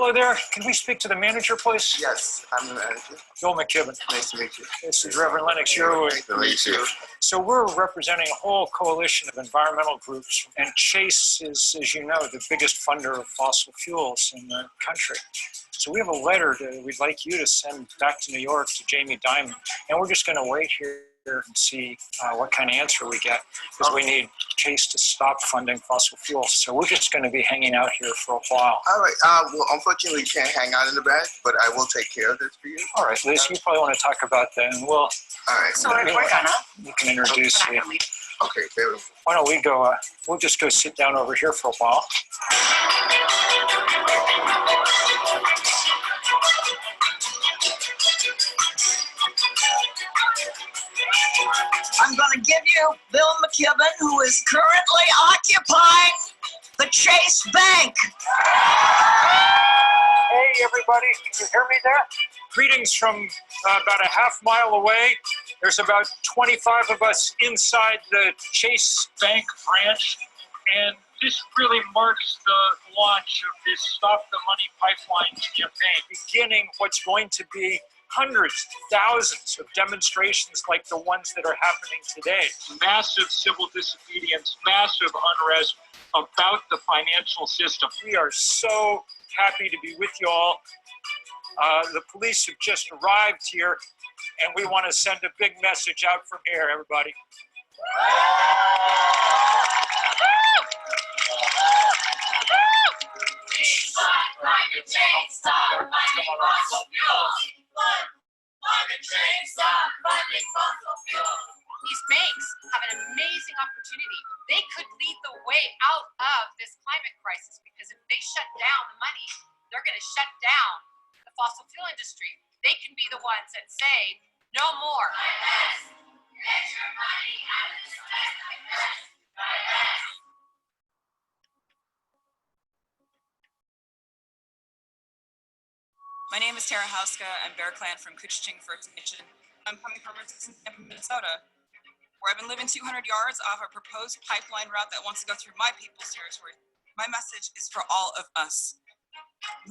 Hello there. Can we speak to the manager, please? Yes, I'm the manager. Bill McKibben. Nice to meet you. This is Reverend Lennox Yerwood. Nice to meet you. So we're representing a whole coalition of environmental groups, and Chase is, as you know, the biggest funder of fossil fuels in the country. So we have a letter that we'd like you to send back to New York to Jamie Dimon, and we're just going to wait here and see what kind of answer we get, because we need Chase to stop funding fossil fuels. So we're just going to be hanging out here for a while. All right. Well, unfortunately, we can't hang out in the back, but I will take care of this for you. All right, Liz, you probably want to talk about that, and we'll. All right. So we're gonna. You can introduce me. Okay, very well. Why don't we go? We'll just go sit down over here for a while. I'm going to give you Bill McKibben, who is currently occupying the Chase Bank. Hey, everybody, can you hear me there? Greetings from about a half mile away. There's about 25 of us inside the Chase Bank branch, and this really marks the launch of this Stop the Money Pipeline campaign, beginning what's going to be hundreds, thousands of demonstrations like the ones that are happening today. Massive civil disobedience, massive unrest about the financial system. We are so happy to be with you all. The police have just arrived here, and we want to send a big message out from here, everybody. These banks have an amazing opportunity. They could lead the way out of this climate crisis, because if they shut down the money, they're going to shut down the fossil fuel industry. They can be the ones that say, no more. Get your money out of this mess. My name is Tara Hauska. I'm Bear Clan from Couchiching First Nation. I'm coming from Minnesota, where I've been living 200 yards off a proposed pipeline route that wants to go through my people's territory. My message is for all of us.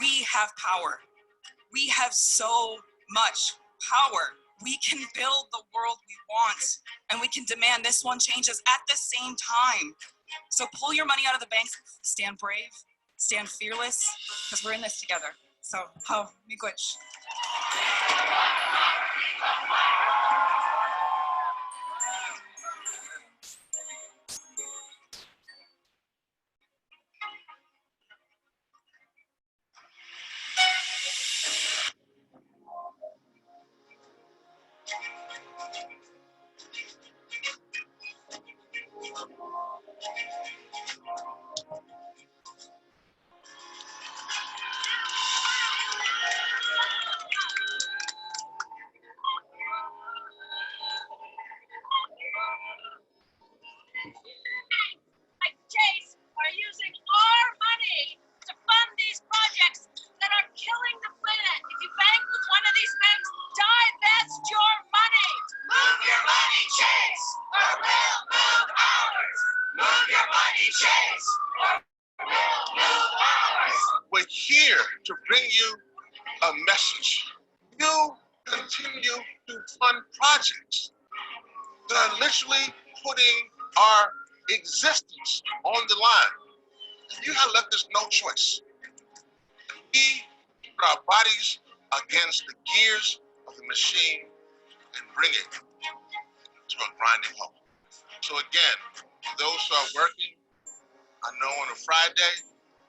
We have power. We have so much power. We can build the world we want, and we can demand this one changes at the same time. So pull your money out of the banks, stand brave, stand fearless, because we're in this together. So, miigwech. Like Chase are using our money to fund these projects that are killing the planet. If you bank with one of these banks, divest your money. Move your money, Chase, or we'll move ours. Move your money, Chase, or we'll move ours. We're here to bring you a message. You continue to fund projects that are literally putting our existence on the line. You have left us no choice. We put our bodies against the gears of the machine and bring it to a grinding halt. So again, for those who are working, I know on a Friday,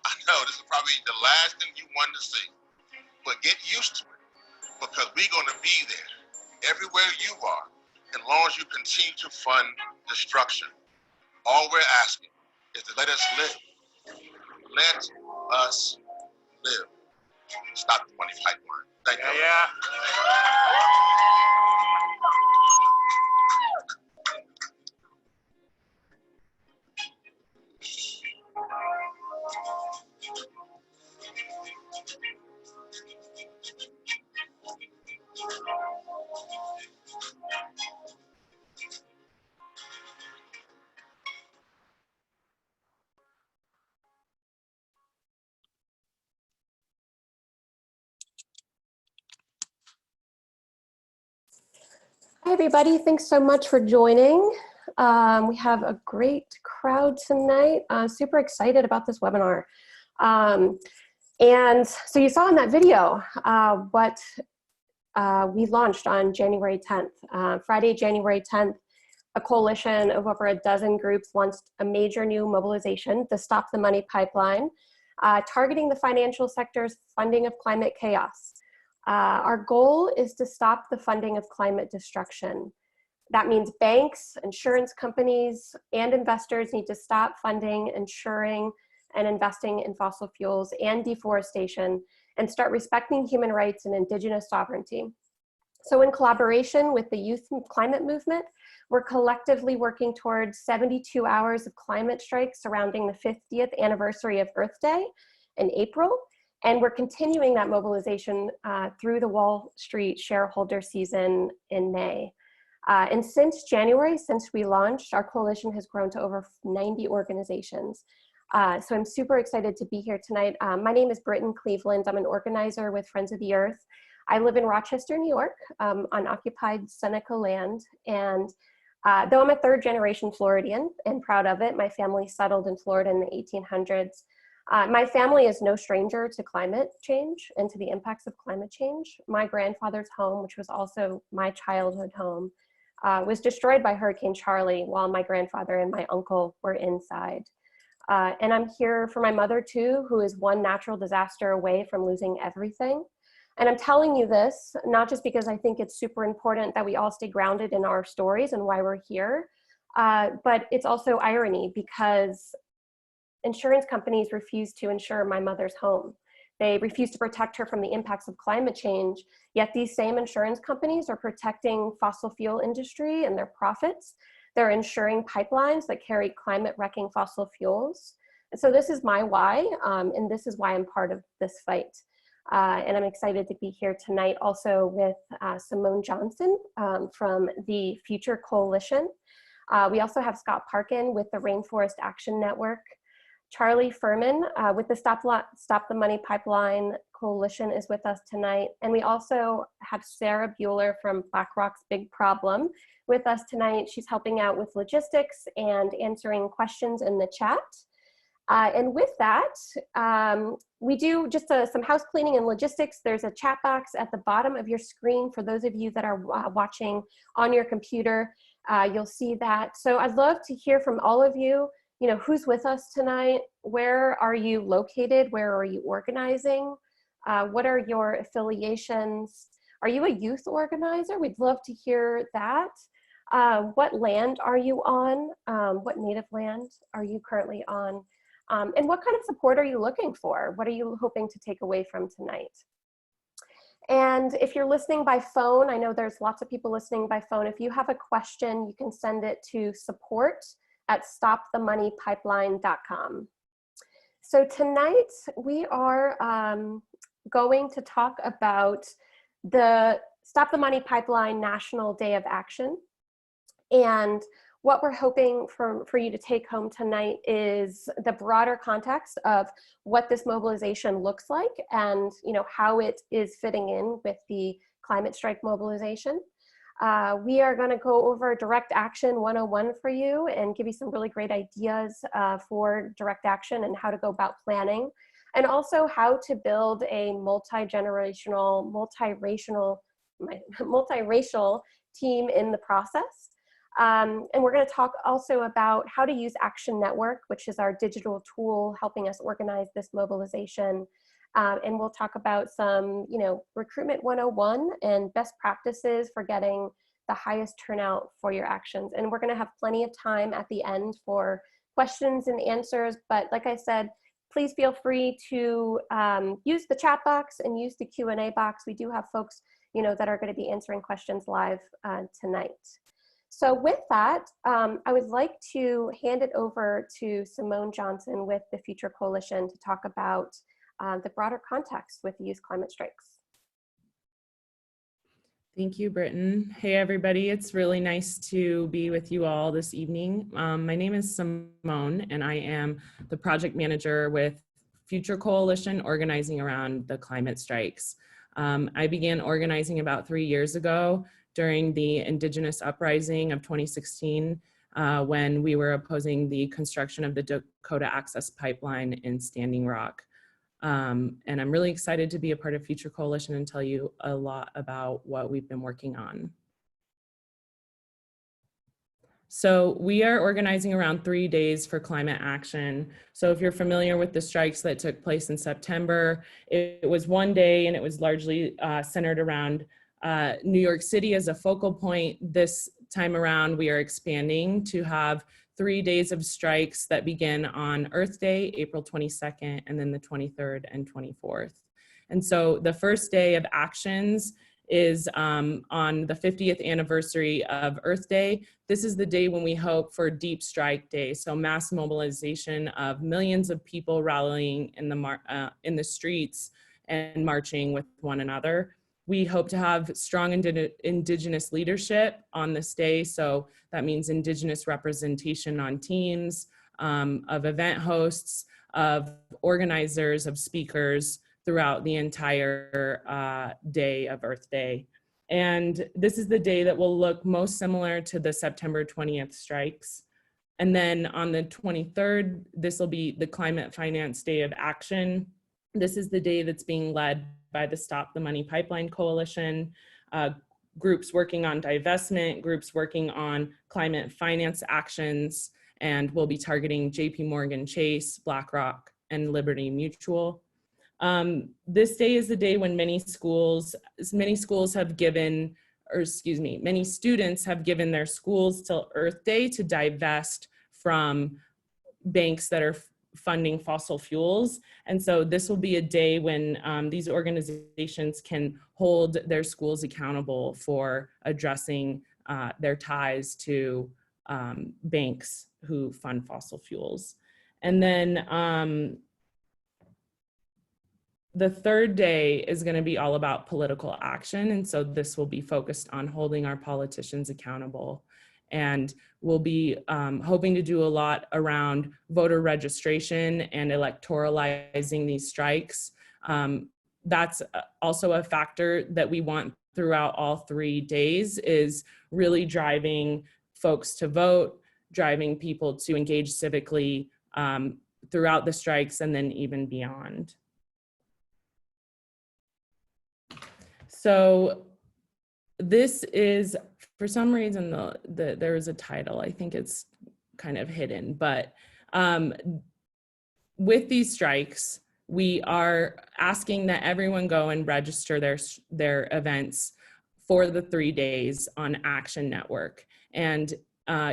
I know this is probably the last thing you want to see, but get used to it, because we're going to be there everywhere you are, as long as you continue to fund destruction. All we're asking is to let us live. Let us live. Stop the money pipeline. Thank you. Hi, everybody. Thanks so much for joining. We have a great crowd tonight. Super excited about this webinar. And so you saw in that video what we launched on January 10th. Friday, January 10th, a coalition of over a dozen groups launched a major new mobilization, the Stop the Money Pipeline, targeting the financial sector's funding of climate chaos. Our goal is to stop the funding of climate destruction. That means banks, insurance companies, and investors need to stop funding, insuring, and investing in fossil fuels and deforestation, and start respecting human rights and indigenous sovereignty. So in collaboration with the Youth Climate Movement, we're collectively working towards 72 hours of climate strikes surrounding the 50th anniversary of Earth Day in April. And we're continuing that mobilization through the Wall Street shareholder season in May. And since January, since we launched, our coalition has grown to over 90 organizations. So I'm super excited to be here tonight. My name is Britton Cleveland. I'm an organizer with Friends of the Earth. I live in Rochester, New York, on occupied Seneca land. And though I'm a third generation Floridian and proud of it, my family settled in Florida in the 1800s. My family is no stranger to climate change and to the impacts of climate change. My grandfather's home, which was also my childhood home, was destroyed by Hurricane Charlie while my grandfather and my uncle were inside. And I'm here for my mother too, who is one natural disaster away from losing everything. And I'm telling you this, not just because I think it's super important that we all stay grounded in our stories and why we're here, but it's also irony because insurance companies refuse to insure my mother's home. They refuse to protect her from the impacts of climate change, yet these same insurance companies are protecting fossil fuel industry and their profits. They're insuring pipelines that carry climate-wrecking fossil fuels. And so this is my why, and this is why I'm part of this fight. And I'm excited to be here tonight also with Simone Johnson from the Future Coalition. We also have Scott Parkin with the Rainforest Action Network. Charlie Furman with the Stop the Money Pipeline Coalition is with us tonight. And we also have Sarah Bueller from BlackRock's Big Problem with us tonight. She's helping out with logistics and answering questions in the chat. And with that, we do just some house cleaning and logistics. There's a chat box at the bottom of your screen for those of you that are watching on your computer. You'll see that. So I'd love to hear from all of you. You know, who's with us tonight? Where are you located? Where are you organizing? What are your affiliations? Are you a youth organizer? We'd love to hear that. What land are you on? What native land are you currently on? And what kind of support are you looking for? What are you hoping to take away from tonight? And if you're listening by phone, I know there's lots of people listening by phone. If you have a question, you can send it to support@stopthemoneypipeline.com. So tonight we are going to talk about the Stop the Money Pipeline National Day of Action. And what we're hoping for you to take home tonight is the broader context of what this mobilization looks like and how it is fitting in with the climate strike mobilization. We are going to go over Direct Action 101 for you and give you some really great ideas for direct action and how to go about planning, and also how to build a multi-generational, multiracial team in the process. And we're going to talk also about how to use Action Network, which is our digital tool helping us organize this mobilization. And we'll talk about some, recruitment 101 and best practices for getting the highest turnout for your actions. And we're going to have plenty of time at the end for questions and answers. But like I said, please feel free to use the chat box and use the Q&A box. We do have folks, that are going to be answering questions live tonight. So with that, I would like to hand it over to Simone Johnson with the Future Coalition to talk about the broader context with youth climate strikes. Thank you, Britton. Hey, everybody. It's really nice to be with you all this evening. My name is Simone, and I am the project manager with Future Coalition, organizing around the climate strikes. I began organizing about 3 years ago during the Indigenous Uprising of 2016 when we were opposing the construction of the Dakota Access Pipeline in Standing Rock. And I'm really excited to be a part of Future Coalition and tell you a lot about what we've been working on. So we are organizing around 3 days for climate action. So if you're familiar with the strikes that took place in September, it was 1 day and it was largely centered around New York City as a focal point. This time around, we are expanding to have 3 days of strikes that begin on Earth Day, April 22nd, and then the 23rd and 24th. And so the first day of actions is on the 50th anniversary of Earth Day. This is the day when we hope for Deep Strike Day, so mass mobilization of millions of people rallying in the streets and marching with one another. We hope to have strong Indigenous leadership on this day, so that means Indigenous representation on teams, of event hosts, of organizers, of speakers, throughout the entire day of Earth Day. And this is the day that will look most similar to the September 20th strikes. And then on the 23rd, this will be the Climate Finance Day of Action. This is the day that's being led by the Stop the Money Pipeline Coalition, groups working on divestment, groups working on climate finance actions, and we'll be targeting JP Morgan Chase, BlackRock, and Liberty Mutual. This day is the day when many students have given their schools till Earth Day to divest from banks that are funding fossil fuels. And so this will be a day when these organizations can hold their schools accountable for addressing their ties to banks who fund fossil fuels. And then the third day is going to be all about political action. And so this will be focused on holding our politicians accountable. And we'll be hoping to do a lot around voter registration and electoralizing these strikes. That's also a factor that we want throughout all 3 days, is really driving folks to vote, driving people to engage civically throughout the strikes and then even beyond. So this is, for some reason, there is a title. I think it's kind of hidden, but with these strikes, we are asking that everyone go and register their events for the 3 days on Action Network. And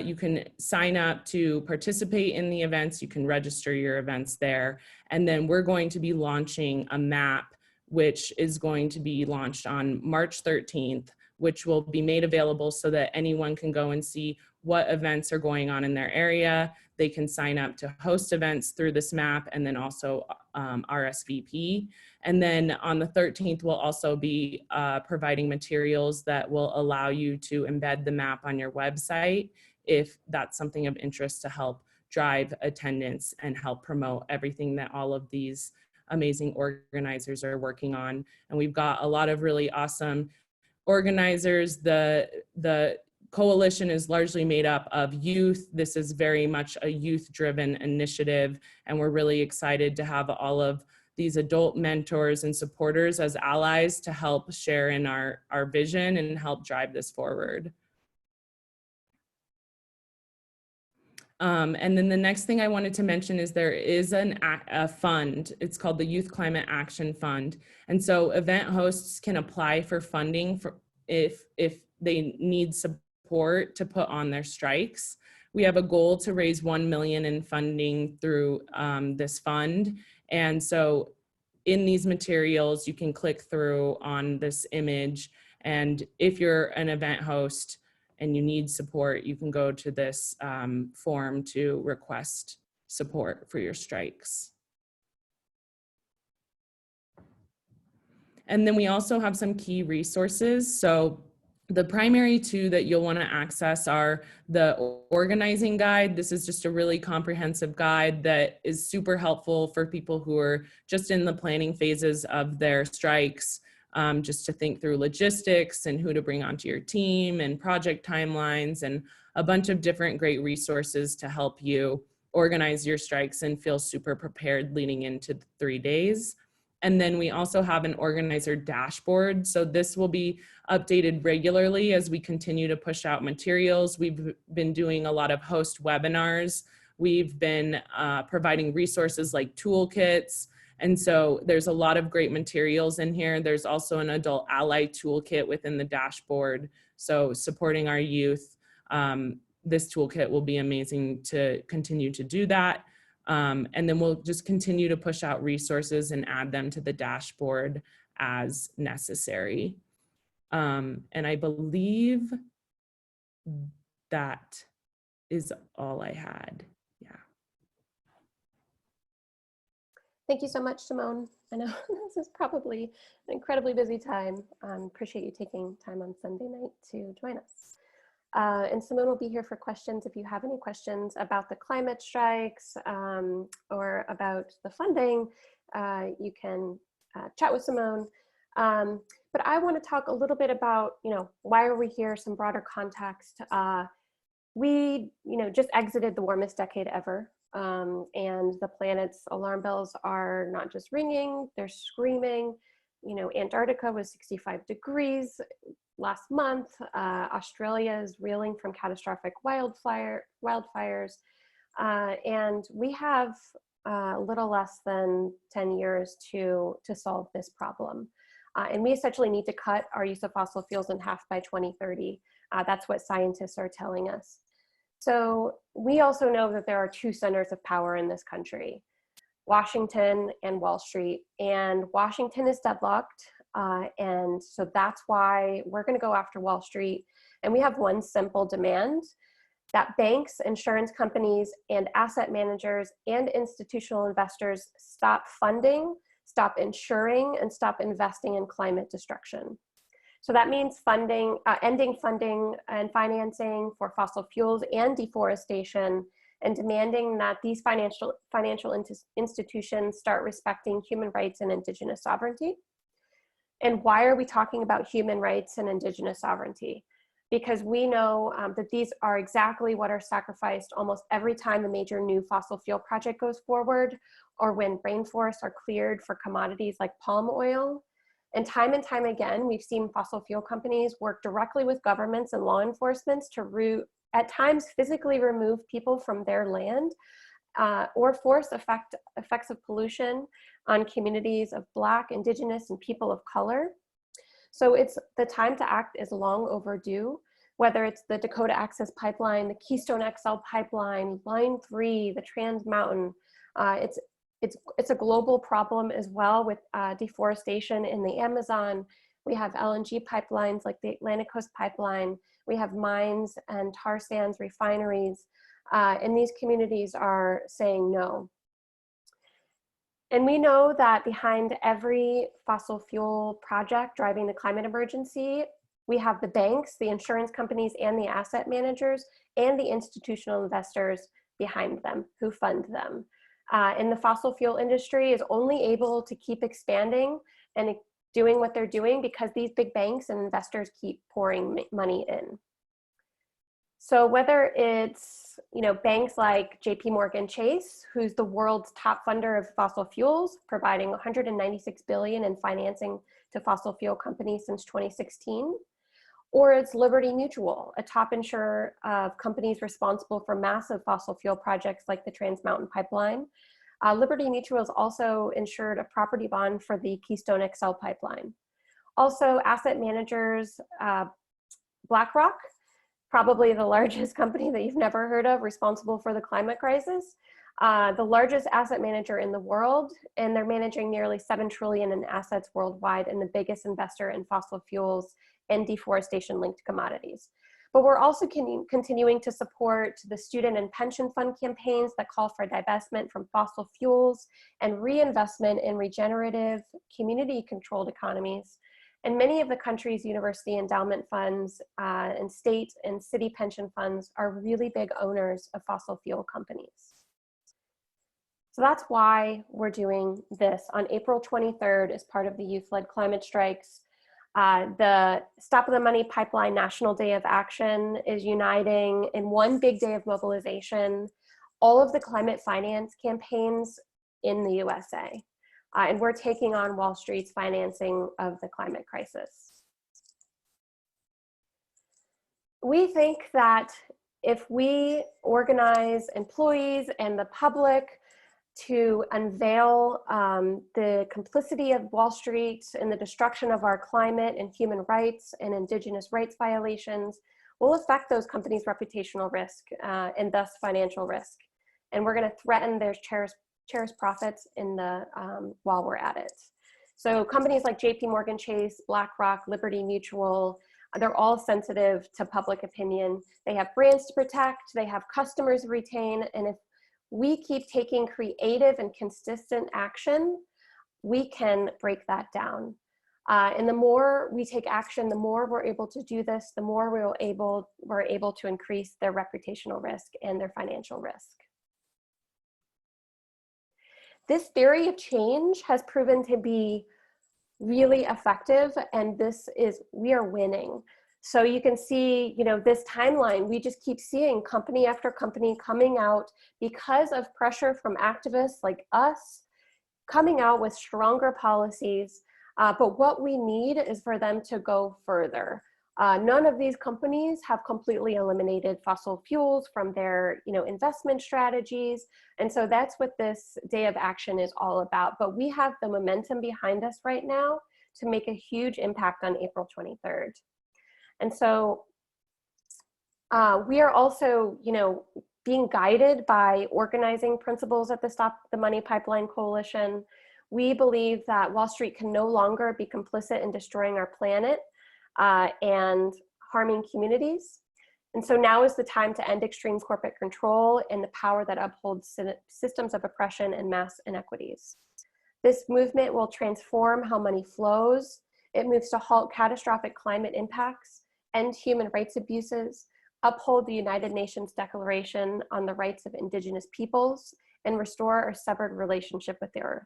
you can sign up to participate in the events. You can register your events there. And then we're going to be launching a map, which is going to be launched on March 13th, which will be made available so that anyone can go and see what events are going on in their area. They can sign up to host events through this map and then also RSVP. And then on the 13th, we'll also be providing materials that will allow you to embed the map on your website if that's something of interest to help drive attendance and help promote everything that all of these amazing organizers are working on. And we've got a lot of really awesome organizers. The coalition is largely made up of youth. This is very much a youth-driven initiative, and we're really excited to have all of these adult mentors and supporters as allies to help share in our vision and help drive this forward. And then the next thing I wanted to mention is there is a fund. It's called the Youth Climate Action Fund. And so event hosts can apply for funding for if they need support to put on their strikes. We have a goal to raise 1 million in funding through this fund. And so in these materials, you can click through on this image. And if you're an event host and you need support, you can go to this form to request support for your strikes. And then we also have some key resources. So the primary two that you'll want to access are the organizing guide. This is just a really comprehensive guide that is super helpful for people who are just in the planning phases of their strikes. just to think through logistics and who to bring onto your team and project timelines and a bunch of different great resources to help you organize your strikes and feel super prepared leading into the 3 days. And then we also have an organizer dashboard. So this will be updated regularly as we continue to push out materials. We've been doing a lot of host webinars. We've been providing resources like toolkits. And so there's a lot of great materials in here. There's also an adult ally toolkit within the dashboard. So supporting our youth, this toolkit will be amazing to continue to do that. And then we'll just continue to push out resources and add them to the dashboard as necessary. And I believe that is all I had. Yeah. Thank you so much, Simone. I know this is probably an incredibly busy time. Appreciate you taking time on Sunday night to join us. And Simone will be here for questions. If you have any questions about the climate strikes or about the funding, you can chat with Simone. But I want to talk a little bit about, why are we here, some broader context. We, just exited the warmest decade ever. And the planet's alarm bells are not just ringing, they're screaming. Antarctica was 65 degrees last month. Australia is reeling from catastrophic wildfires. And we have a little less than 10 years to solve this problem. And we essentially need to cut our use of fossil fuels in half by 2030. That's what scientists are telling us. So we also know that there are two centers of power in this country, Washington and Wall Street, and Washington is deadlocked. And so that's why we're going to go after Wall Street. And we have one simple demand: that banks, insurance companies, and asset managers and institutional investors stop funding, stop insuring, and stop investing in climate destruction. So that means ending funding and financing for fossil fuels and deforestation, and demanding that these financial institutions start respecting human rights and indigenous sovereignty. And why are we talking about human rights and indigenous sovereignty? Because we know that these are exactly what are sacrificed almost every time a major new fossil fuel project goes forward, or when rainforests are cleared for commodities like palm oil. And time again, we've seen fossil fuel companies work directly with governments and law enforcement to at times physically remove people from their land, or force effects of pollution on communities of Black, Indigenous, and people of color. So the time to act is long overdue, whether it's the Dakota Access Pipeline, the Keystone XL Pipeline, Line 3, the Trans Mountain. It's a global problem as well, with deforestation in the Amazon. We have LNG pipelines like the Atlantic Coast Pipeline. We have mines and tar sands refineries. And these communities are saying no. And we know that behind every fossil fuel project driving the climate emergency, we have the banks, the insurance companies, and the asset managers, and the institutional investors behind them who fund them. And the fossil fuel industry is only able to keep expanding and doing what they're doing because these big banks and investors keep pouring money in. So whether it's banks like JP Morgan Chase, who's the world's top funder of fossil fuels, providing $196 billion in financing to fossil fuel companies since 2016, or it's Liberty Mutual, a top insurer of companies responsible for massive fossil fuel projects like the Trans Mountain Pipeline. Liberty Mutual has also insured a property bond for the Keystone XL Pipeline. Also, asset managers, BlackRock, probably the largest company that you've never heard of, responsible for the climate crisis, the largest asset manager in the world, and they're managing nearly $7 trillion in assets worldwide, and the biggest investor in fossil fuels and deforestation-linked commodities. But we're also continuing to support the student and pension fund campaigns that call for divestment from fossil fuels and reinvestment in regenerative, community-controlled economies. And many of the country's university endowment funds and state and city pension funds are really big owners of fossil fuel companies. So that's why we're doing this on April 23rd as part of the Youth-Led Climate Strikes. The Stop the Money Pipeline National Day of Action is uniting in one big day of mobilization all of the climate finance campaigns in the USA. And we're taking on Wall Street's financing of the climate crisis. We think that if we organize employees and the public to unveil the complicity of Wall Street in the destruction of our climate and human rights and indigenous rights violations, will affect those companies' reputational risk and thus financial risk. And we're going to threaten their cherished profits in the while we're at it. So companies like JP Morgan Chase, BlackRock, Liberty Mutual, they're all sensitive to public opinion. They have brands to protect, they have customers to retain, and if we keep taking creative and consistent action, we can break that down. And the more we take action, the more we're able to do this, the more we're able to increase their reputational risk and their financial risk. This theory of change has proven to be really effective, and we are winning. So you can see, this timeline, we just keep seeing company after company coming out because of pressure from activists like us, coming out with stronger policies. But what we need is for them to go further. None of these companies have completely eliminated fossil fuels from their investment strategies. And so that's what this Day of Action is all about. But we have the momentum behind us right now to make a huge impact on April 23rd. And so we are also being guided by organizing principles at the Stop the Money Pipeline Coalition. We believe that Wall Street can no longer be complicit in destroying our planet and harming communities. And so now is the time to end extreme corporate control and the power that upholds systems of oppression and mass inequities. This movement will transform how money flows. It moves to halt catastrophic climate impacts, end human rights abuses, uphold the United Nations Declaration on the Rights of Indigenous Peoples, and restore our severed relationship with the earth.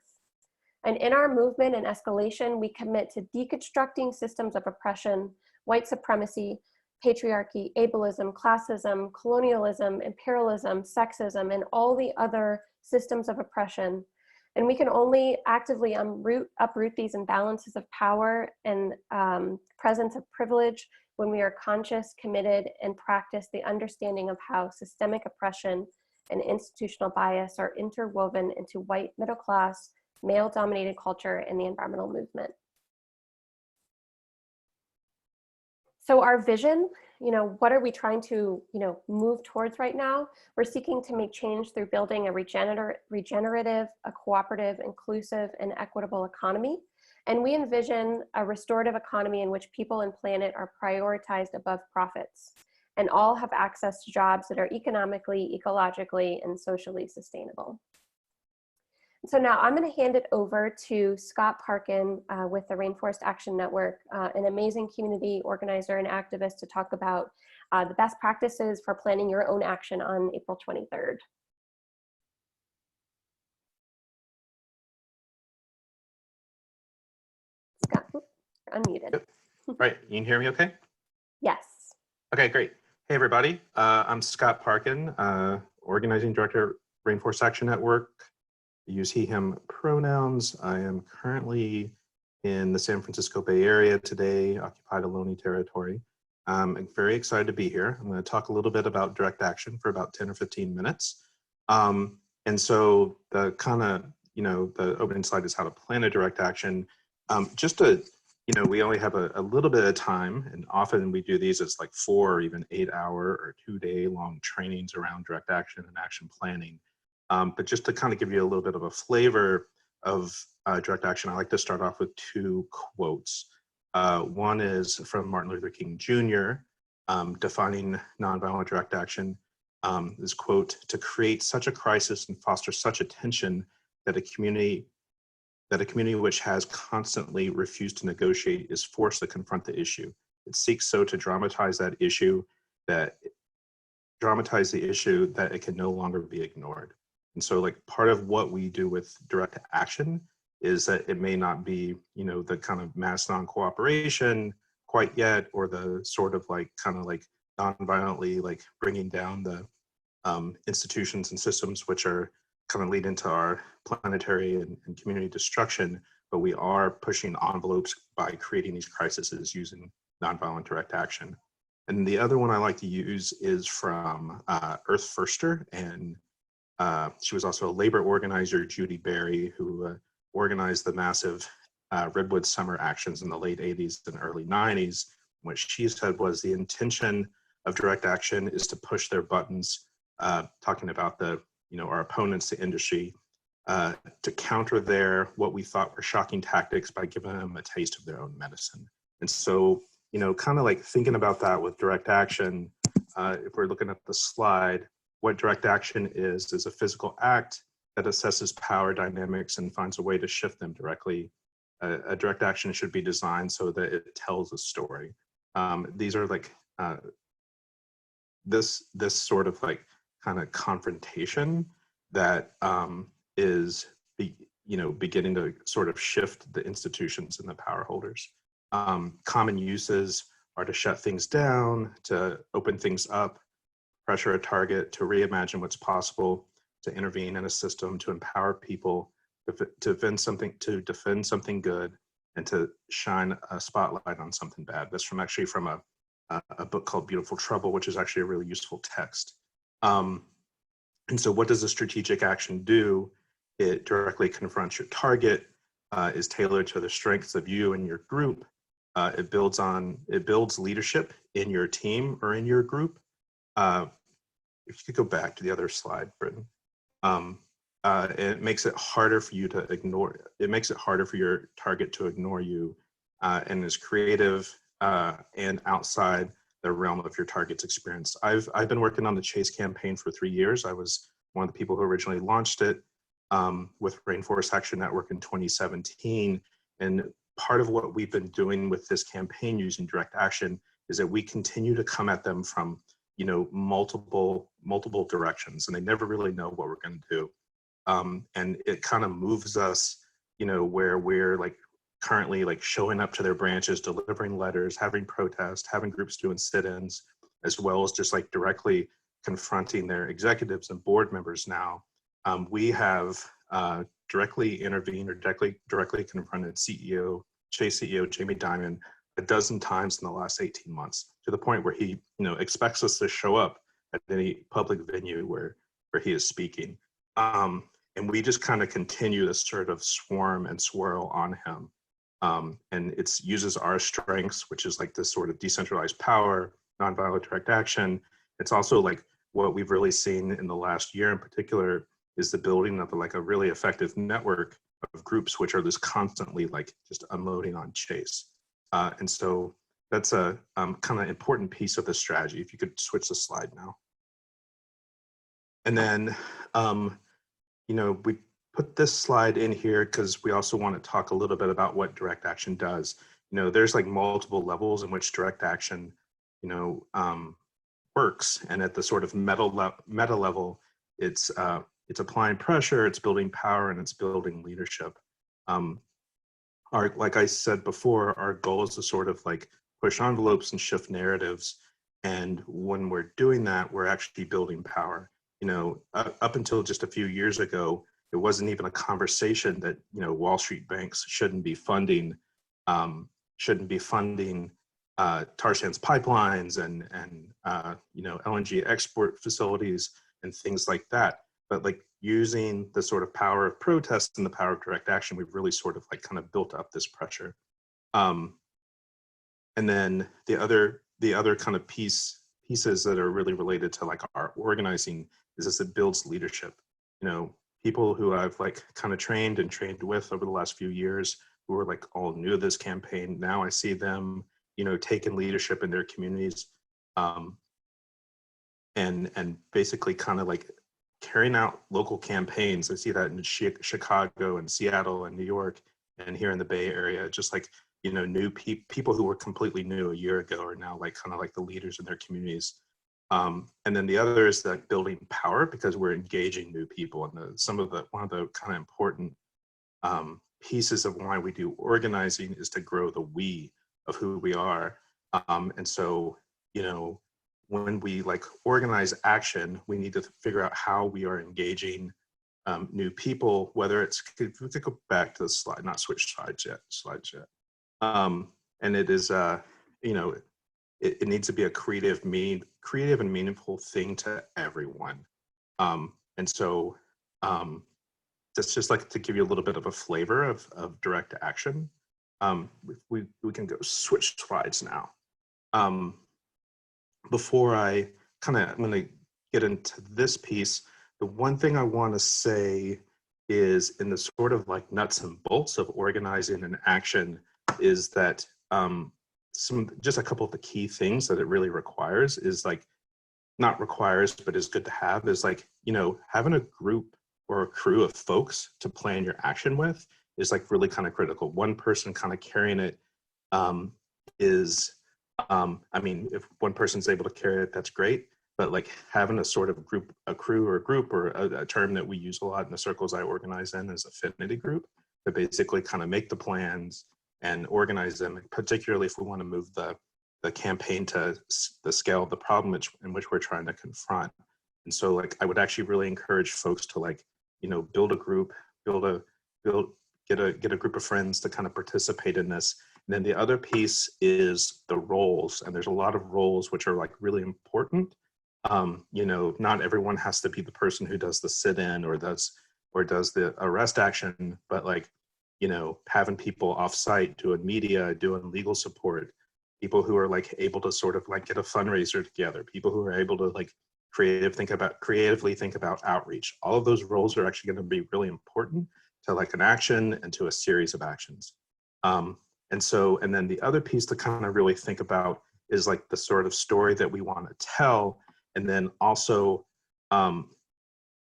And in our movement and escalation, we commit to deconstructing systems of oppression, white supremacy, patriarchy, ableism, classism, colonialism, imperialism, sexism, and all the other systems of oppression. And we can only actively uproot these imbalances of power and presence of privilege when we are conscious, committed, and practice the understanding of how systemic oppression and institutional bias are interwoven into white middle class, male-dominated culture and the environmental movement. So our vision, what are we trying to, move towards right now? We're seeking to make change through building a regenerative, a cooperative, inclusive, and equitable economy. And we envision a restorative economy in which people and planet are prioritized above profits, and all have access to jobs that are economically, ecologically, and socially sustainable. So now I'm going to hand it over to Scott Parkin with the Rainforest Action Network, an amazing community organizer and activist, to talk about the best practices for planning your own action on April 23rd. Scott, you're unmuted. Yep. Right, you can hear me okay? Yes. Okay, great. Hey everybody, I'm Scott Parkin, Organizing Director, Rainforest Action Network. I use he, him pronouns. I am currently in the San Francisco Bay Area today, occupied Ohlone territory. I'm very excited to be here. I'm going to talk a little bit about direct action for about 10 or 15 minutes. And so the kind of, the opening slide is how to plan a direct action. Just to, we only have a little bit of time, and often we do these as like 4 or even 8 hour or 2-day long trainings around direct action and action planning. But just to kind of give you a little bit of a flavor of direct action, I like to start off with 2 quotes. One is from Martin Luther King Jr., defining nonviolent direct action. This quote, "To create such a crisis and foster such a tension that a community which has constantly refused to negotiate is forced to confront the issue. It seeks so to dramatize the issue that it can no longer be ignored." And so like part of what we do with direct action is that it may not be, you know, the kind of mass non-cooperation quite yet, or the sort of like kind of like non-violently like bringing down the institutions and systems which are kind of lead into our planetary and community destruction, but we are pushing envelopes by creating these crises using nonviolent direct action. And the other one I like to use is from Earth Firster, and she was also a labor organizer, Judy Berry, who organized the massive Redwood Summer Actions in the late 80s and early 90s. What she said was the intention of direct action is to push their buttons, talking about the, you know, our opponents, the industry, to counter their what we thought were shocking tactics by giving them a taste of their own medicine. And so, you know, kind of like thinking about that with direct action, if we're looking at the slide, what direct action is a physical act that assesses power dynamics and finds a way to shift them directly. A direct action should be designed so that it tells a story. These are like this sort of like kind of confrontation that is beginning to sort of shift the institutions and the power holders. Common uses are to shut things down, to open things up, pressure a target, to reimagine what's possible, to intervene in a system, to empower people, to defend something good, and to shine a spotlight on something bad. That's from a book called Beautiful Trouble, which is actually a really useful text. And so what does a strategic action do? It directly confronts your target, is tailored to the strengths of you and your group. It builds leadership in your team or in your group. If you could go back to the other slide, Britton. It makes it harder for you to ignore. It makes it harder for your target to ignore you, and is creative and outside the realm of your target's experience. I've been working on the Chase campaign for 3 years. I was one of the people who originally launched it with Rainforest Action Network in 2017. And part of what we've been doing with this campaign using direct action is that we continue to come at them from, you know, multiple directions, and they never really know what we're going to do. And it kind of moves us, you know, where we're like currently like showing up to their branches, delivering letters, having protests, having groups doing sit-ins, as well as just like directly confronting their executives and board members now. We have directly intervened or directly confronted Chase CEO Jamie Dimon a dozen times in the last 18 months, to the point where he, you know, expects us to show up at any public venue where he is speaking. And we just kind of continue to sort of swarm and swirl on him. And it uses our strengths, which is like this sort of decentralized power, nonviolent direct action. It's also like what we've really seen in the last year in particular is the building of like a really effective network of groups which are just constantly like just unloading on Chase. And so that's a kind of important piece of the strategy. If you could switch the slide now. And then, you know, we put this slide in here because we also want to talk a little bit about what direct action does. You know, there's like multiple levels in which direct action, you know, works. And at the sort of meta level, it's applying pressure, it's building power, and it's building leadership. Like I said before, our goal is to sort of like push envelopes and shift narratives. And when we're doing that, we're actually building power. You know, up until just a few years ago, it wasn't even a conversation that, you know, Wall Street banks shouldn't be funding tar sands pipelines and you know, LNG export facilities and things like that. But like using the sort of power of protest and the power of direct action, we've really sort of like kind of built up this pressure. And then the other kind of pieces that are really related to like our organizing is this: it builds leadership. You know, people who I've like kind of trained with over the last few years who were like all new to this campaign. Now I see them, you know, taking leadership in their communities, and basically kind of like carrying out local campaigns. I see that in Chicago and Seattle and New York and here in the Bay Area. Just like, you know, new people who were completely new a year ago are now like kind of like the leaders in their communities. And then the other is that building power, because we're engaging new people. And one of the kind of important pieces of why we do organizing is to grow the we of who we are. And so, you know, when we like organize action, we need to figure out how we are engaging new people, whether it's, if we could go back to the slide, not switch slides yet. And it is, you know, it needs to be a creative and meaningful thing to everyone. And so that's just like to give you a little bit of a flavor of direct action. We can go switch slides now. Before I'm gonna get into this piece, the one thing I wanna say is in the sort of like nuts and bolts of organizing an action is that just a couple of the key things that it really requires is like, not requires, but is good to have is like, you know, having a group or a crew of folks to plan your action with is like really kind of critical. One person kind of carrying it is, I mean, if one person's able to carry it, that's great. But like having a sort of group, a crew or a group, or a term that we use a lot in the circles I organize in is affinity group, to basically kind of make the plans and organize them, particularly if we want to move the campaign to the scale of the problem in which we're trying to confront. And so like, I would actually really encourage folks to like, you know, build a group, get a group of friends to kind of participate in this. And then the other piece is the roles. And there's a lot of roles which are like really important. You know, not everyone has to be the person who does the sit-in or does the arrest action, but like, you know, having people off-site doing media, doing legal support, people who are like able to sort of like get a fundraiser together, people who are able to like creatively think about outreach. All of those roles are actually going to be really important to like an action and to a series of actions. And then the other piece to kind of really think about is like the sort of story that we want to tell, and then also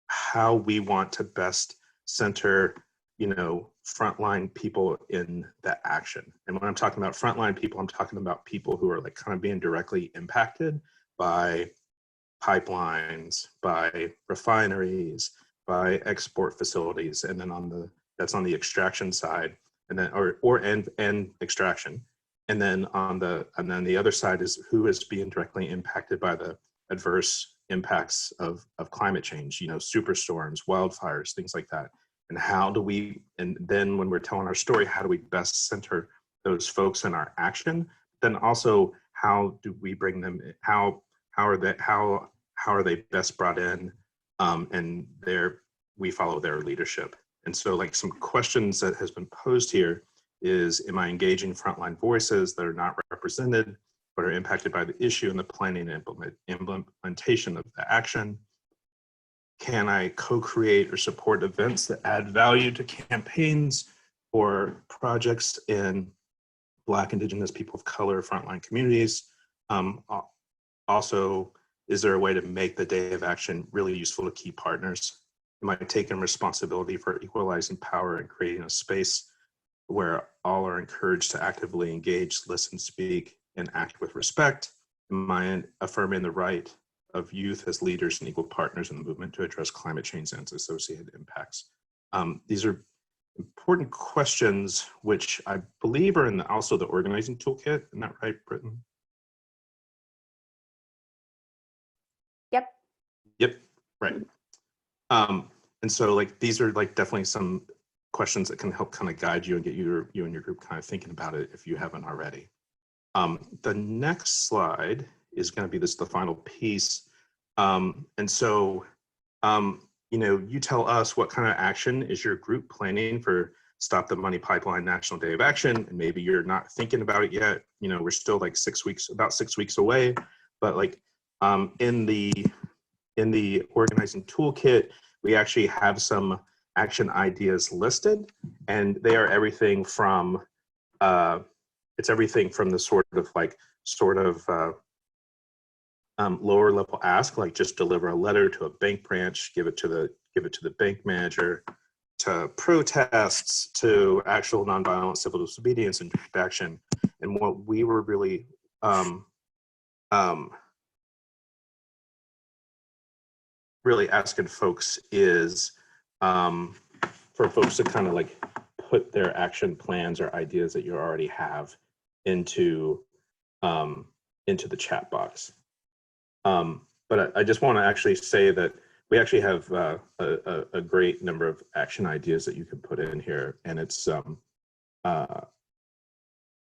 how we want to best center, you know, frontline people in that action. And when I'm talking about frontline people, I'm talking about people who are like kind of being directly impacted by pipelines, by refineries, by export facilities, and then that's on the extraction side, and then and extraction, and then the other side is who is being directly impacted by the adverse impacts of climate change, you know, superstorms, wildfires, things like that. And how do we, and then when we're telling our story, how do we best center those folks in our action? Then also, how do we bring them, how are they best brought in, and we follow their leadership. And so like some questions that has been posed here is, am I engaging frontline voices that are not represented, but are impacted by the issue and the planning and implementation of the action? Can I co-create or support events that add value to campaigns or projects in Black, Indigenous, people of color, frontline communities? Also, is there a way to make the day of action really useful to key partners? Am I taking responsibility for equalizing power and creating a space where all are encouraged to actively engage, listen, speak, and act with respect? Am I affirming the right of youth as leaders and equal partners in the movement to address climate change and its associated impacts? These are important questions, which I believe are in also the organizing toolkit. Isn't that right, Britton? Yep, right. And so like, these are like definitely some questions that can help kind of guide you and get you and your group kind of thinking about it if you haven't already. The next slide is going to be the final piece. And so, you know, you tell us what kind of action is your group planning for Stop the Money Pipeline National Day of Action, and maybe you're not thinking about it yet. You know, we're still like about 6 weeks away, but like in the organizing toolkit, we actually have some action ideas listed, and they are everything from it's everything from the sort of lower level ask, like just deliver a letter to a bank branch, give it to the bank manager, to protests, to actual nonviolent civil disobedience and direct action. And what we were really really asking folks is for folks to kind of like put their action plans or ideas that you already have into the chat box. But I just want to actually say that we actually have a great number of action ideas that you can put in here, and it's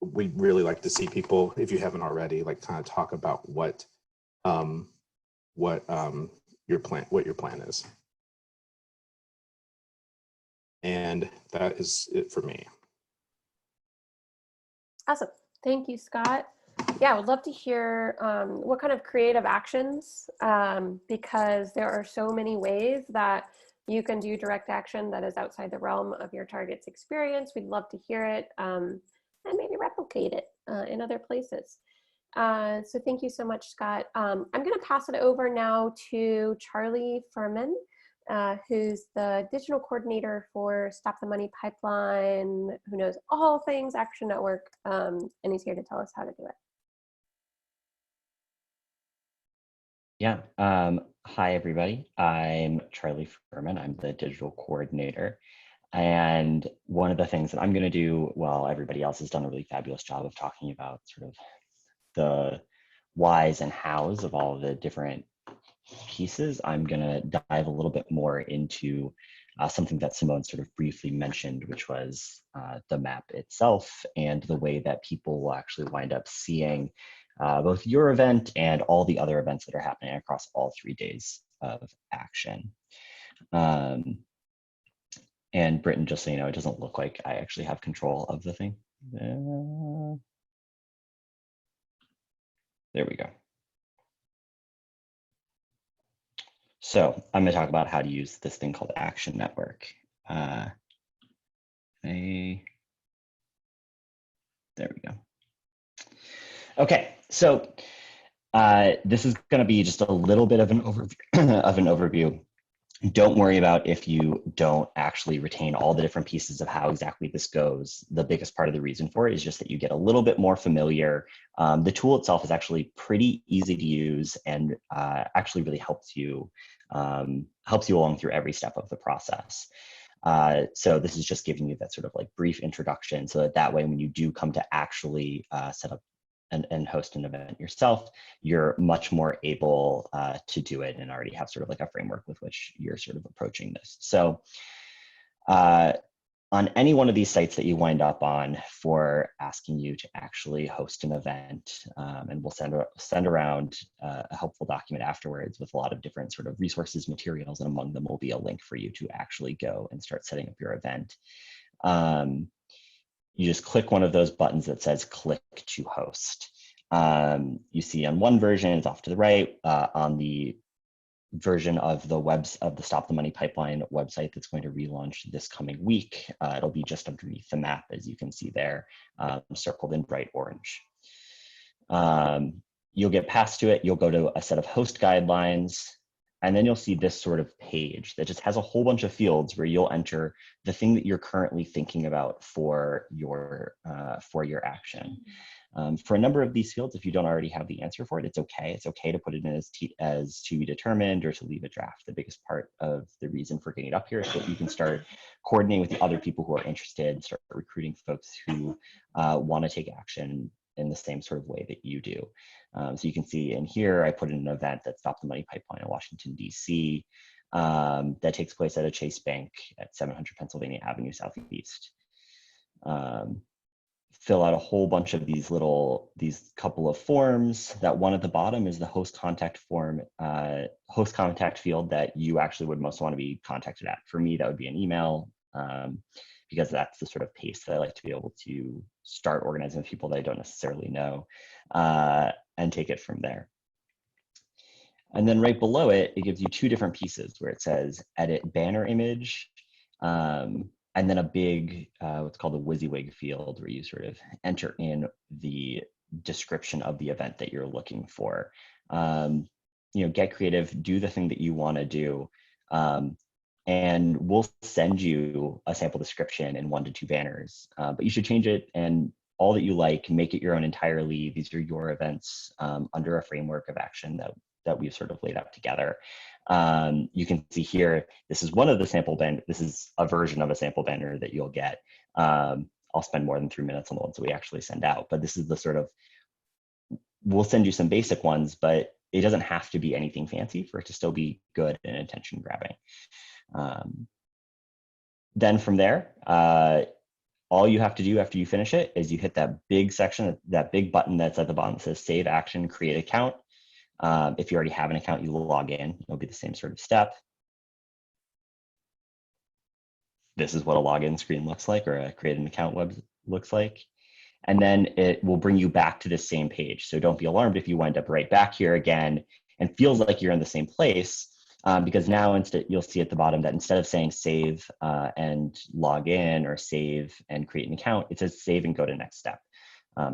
we'd really like to see people, if you haven't already, like kind of talk about what your plan is. And that is it for me. Awesome. Thank you, Scott. Yeah, I would love to hear what kind of creative actions, because there are so many ways that you can do direct action that is outside the realm of your target's experience. We'd love to hear it and maybe replicate it in other places. So thank you so much, Scott. I'm going to pass it over now to Charlie Furman, who's the digital coordinator for Stop the Money Pipeline, who knows all things Action Network, and he's here to tell us how to do it. Yeah. Hi, everybody. I'm Charlie Furman. I'm the digital coordinator. And one of the things that I'm going to do, while everybody else has done a really fabulous job of talking about sort of the whys and hows of all of the different pieces, I'm going to dive a little bit more into something that Simone sort of briefly mentioned, which was the map itself and the way that people will actually wind up seeing both your event and all the other events that are happening across all 3 days of action. And Britton, just so you know, it doesn't look like I actually have control of the thing. There we go. So I'm going to talk about how to use this thing called Action Network. There we go. Okay, so this is going to be just a little bit of an overview. Don't worry about if you don't actually retain all the different pieces of how exactly this goes. The biggest part of the reason for it is just that you get a little bit more familiar. The tool itself is actually pretty easy to use and actually really helps you along through every step of the process. So this is just giving you that sort of like brief introduction so that way when you do come to actually set up and host an event yourself, you're much more able to do it and already have sort of like a framework with which you're sort of approaching this. So on any one of these sites that you wind up on for asking you to actually host an event, and we'll send around a helpful document afterwards with a lot of different sort of resources, materials, and among them will be a link for you to actually go and start setting up your event. You just click one of those buttons that says click to host. You see on one version, it's off to the right, on the version of the Stop the Money Pipeline website that's going to relaunch this coming week. It'll be just underneath the map, as you can see there, circled in bright orange. You'll get passed to it, you'll go to a set of host guidelines, and then you'll see this sort of page that just has a whole bunch of fields where you'll enter the thing that you're currently thinking about for your action. For a number of these fields, if you don't already have the answer for it, it's okay. It's okay to put it in as to be determined or to leave a draft. The biggest part of the reason for getting it up here is so that you can start coordinating with the other people who are interested, start recruiting folks who want to take action in the same sort of way that you do. So you can see in here, I put in an event that Stop the Money Pipeline in Washington, D.C. That takes place at a Chase Bank at 700 Pennsylvania Avenue Southeast. Fill out a whole bunch of these couple of forms. That one at the bottom is the host contact form, host contact field that you actually would most want to be contacted at. For me, that would be an email, because that's the sort of pace that I like to be able to start organizing with people that I don't necessarily know, and take it from there. And then right below it, it gives you two different pieces where it says edit banner image, and then a big, what's called a WYSIWYG field where you sort of enter in the description of the event that you're looking for. Get creative, do the thing that you want to do, and we'll send you a sample description in 1 to 2 banners, but you should change it and all that you like, make it your own entirely. These are your events under a framework of action that we've sort of laid out together. You can see here, this is one of the sample banner. This is a version of a sample banner that you'll get. I'll spend more than 3 minutes on the ones that we actually send out, but this is the sort of, we'll send you some basic ones, but it doesn't have to be anything fancy for it to still be good and attention grabbing. Then from there, all you have to do after you finish it is you hit that big section, that big button that's at the bottom that says Save Action, Create Account. If you already have an account, you will log in. It'll be the same sort of step. This is what a login screen looks like, or a create an account web looks like. And then it will bring you back to the same page. So don't be alarmed if you wind up right back here again and feels like you're in the same place, because now instead you'll see at the bottom that instead of saying save and log in or save and create an account, it says save and go to next step.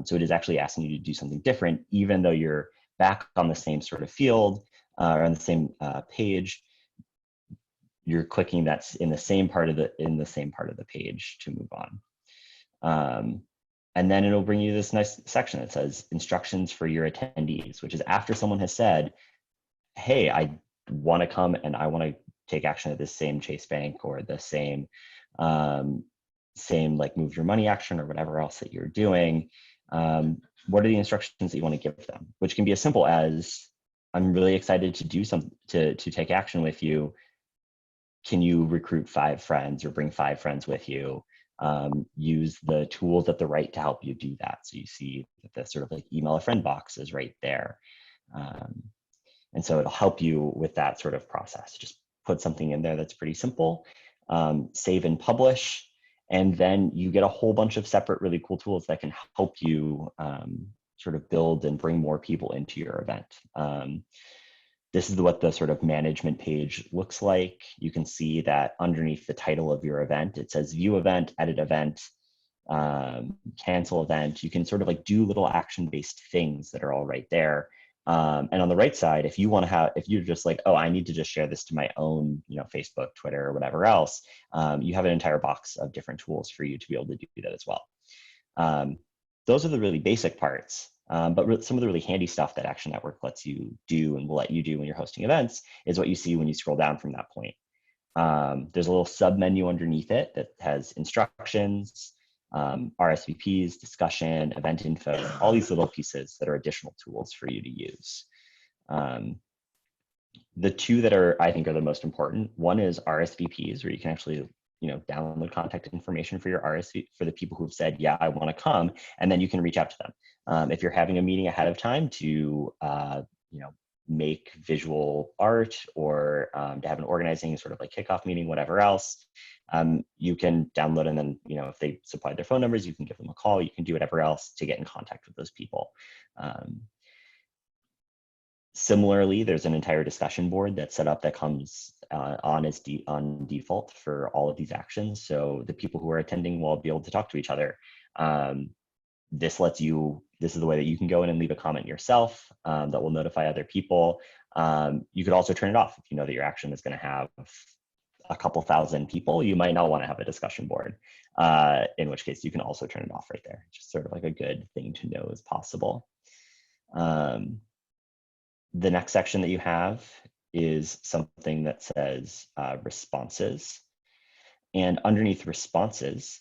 So it is actually asking you to do something different, even though you're back on the same sort of field or on the same page. You're clicking that's in the same part of the page to move on. And then it'll bring you this nice section that says instructions for your attendees, which is after someone has said, hey, I want to come and I want to take action at this same Chase Bank or the same like move your money action or whatever else that you're doing. What are the instructions that you want to give them? Which can be as simple as, I'm really excited to do something to take action with you. Can you recruit 5 friends or bring 5 friends with you? Use the tools at the right to help you do that. So you see that the sort of like email a friend box is right there. And so it'll help you with that sort of process. Just put something in there that's pretty simple, save and publish, and then you get a whole bunch of separate really cool tools that can help you sort of build and bring more people into your event. This is what the sort of management page looks like. You can see that underneath the title of your event, it says view event, edit event, cancel event. You can sort of like do little action-based things that are all right there. And on the right side, if you want to have, if you're just like, oh, I need to just share this to my own, Facebook, Twitter, or whatever else, you have an entire box of different tools for you to be able to do that as well. Those are the really basic parts. But some of the really handy stuff that Action Network lets you do and will let you do when you're hosting events is what you see when you scroll down from that point. There's a little sub menu underneath it that has instructions, RSVPs, discussion, event info, all these little pieces that are additional tools for you to use. The two that I think are the most important, one is RSVPs, where you can actually download contact information for your RSVP for the people who've said, yeah, I want to come, and then you can reach out to them. If you're having a meeting ahead of time to, make visual art or to have an organizing sort of like kickoff meeting, whatever else, you can download, and then, if they supply their phone numbers, you can give them a call, you can do whatever else to get in contact with those people. Similarly, there's an entire discussion board that's set up that comes on default for all of these actions. So the people who are attending will be able to talk to each other. This is the way that you can go in and leave a comment yourself that will notify other people. You could also turn it off if you know that your action is going to have a couple thousand people. You might not want to have a discussion board, in which case you can also turn it off right there. Just sort of like a good thing to know is possible. The next section that you have is something that says responses. And underneath responses,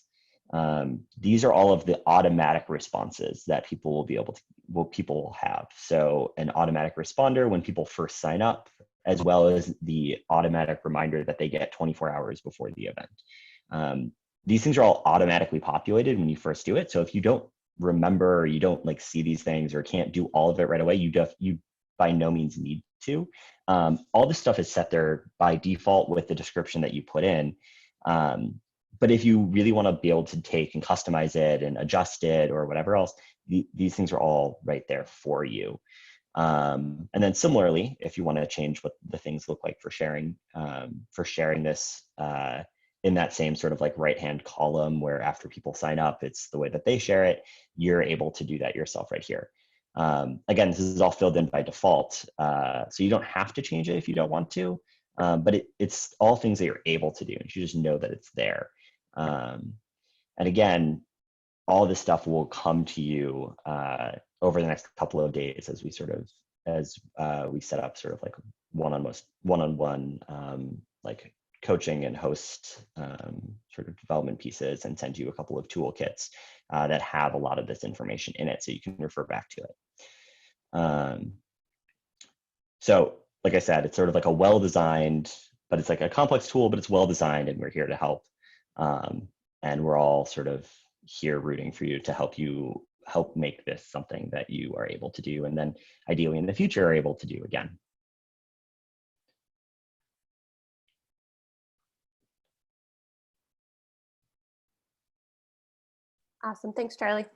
these are all of the automatic responses that people will be able to, people will have. So an automatic responder when people first sign up, as well as the automatic reminder that they get 24 hours before the event. These things are all automatically populated when you first do it. So if you don't remember, or you don't like see these things or can't do all of it right away, you by no means need to. All this stuff is set there by default with the description that you put in. But if you really want to be able to take and customize it and adjust it or whatever else, these things are all right there for you. And then similarly, if you want to change what the things look like for sharing this in that same sort of like right-hand column where after people sign up, it's the way that they share it, you're able to do that yourself right here. Again, this is all filled in by default, so you don't have to change it if you don't want to, but it's all things that you're able to do, and you just know that it's there. And again, all this stuff will come to you over the next couple of days as we we set up sort of like one-on-one like coaching and host sort of development pieces and send you a couple of toolkits that have a lot of this information in it so you can refer back to it. So like I said, it's sort of like a well-designed, but it's like a complex tool, but it's well-designed, and we're here to help. And we're all sort of here rooting for you to help make this something that you are able to do, and then ideally in the future are able to do again. Awesome, thanks, Charlie.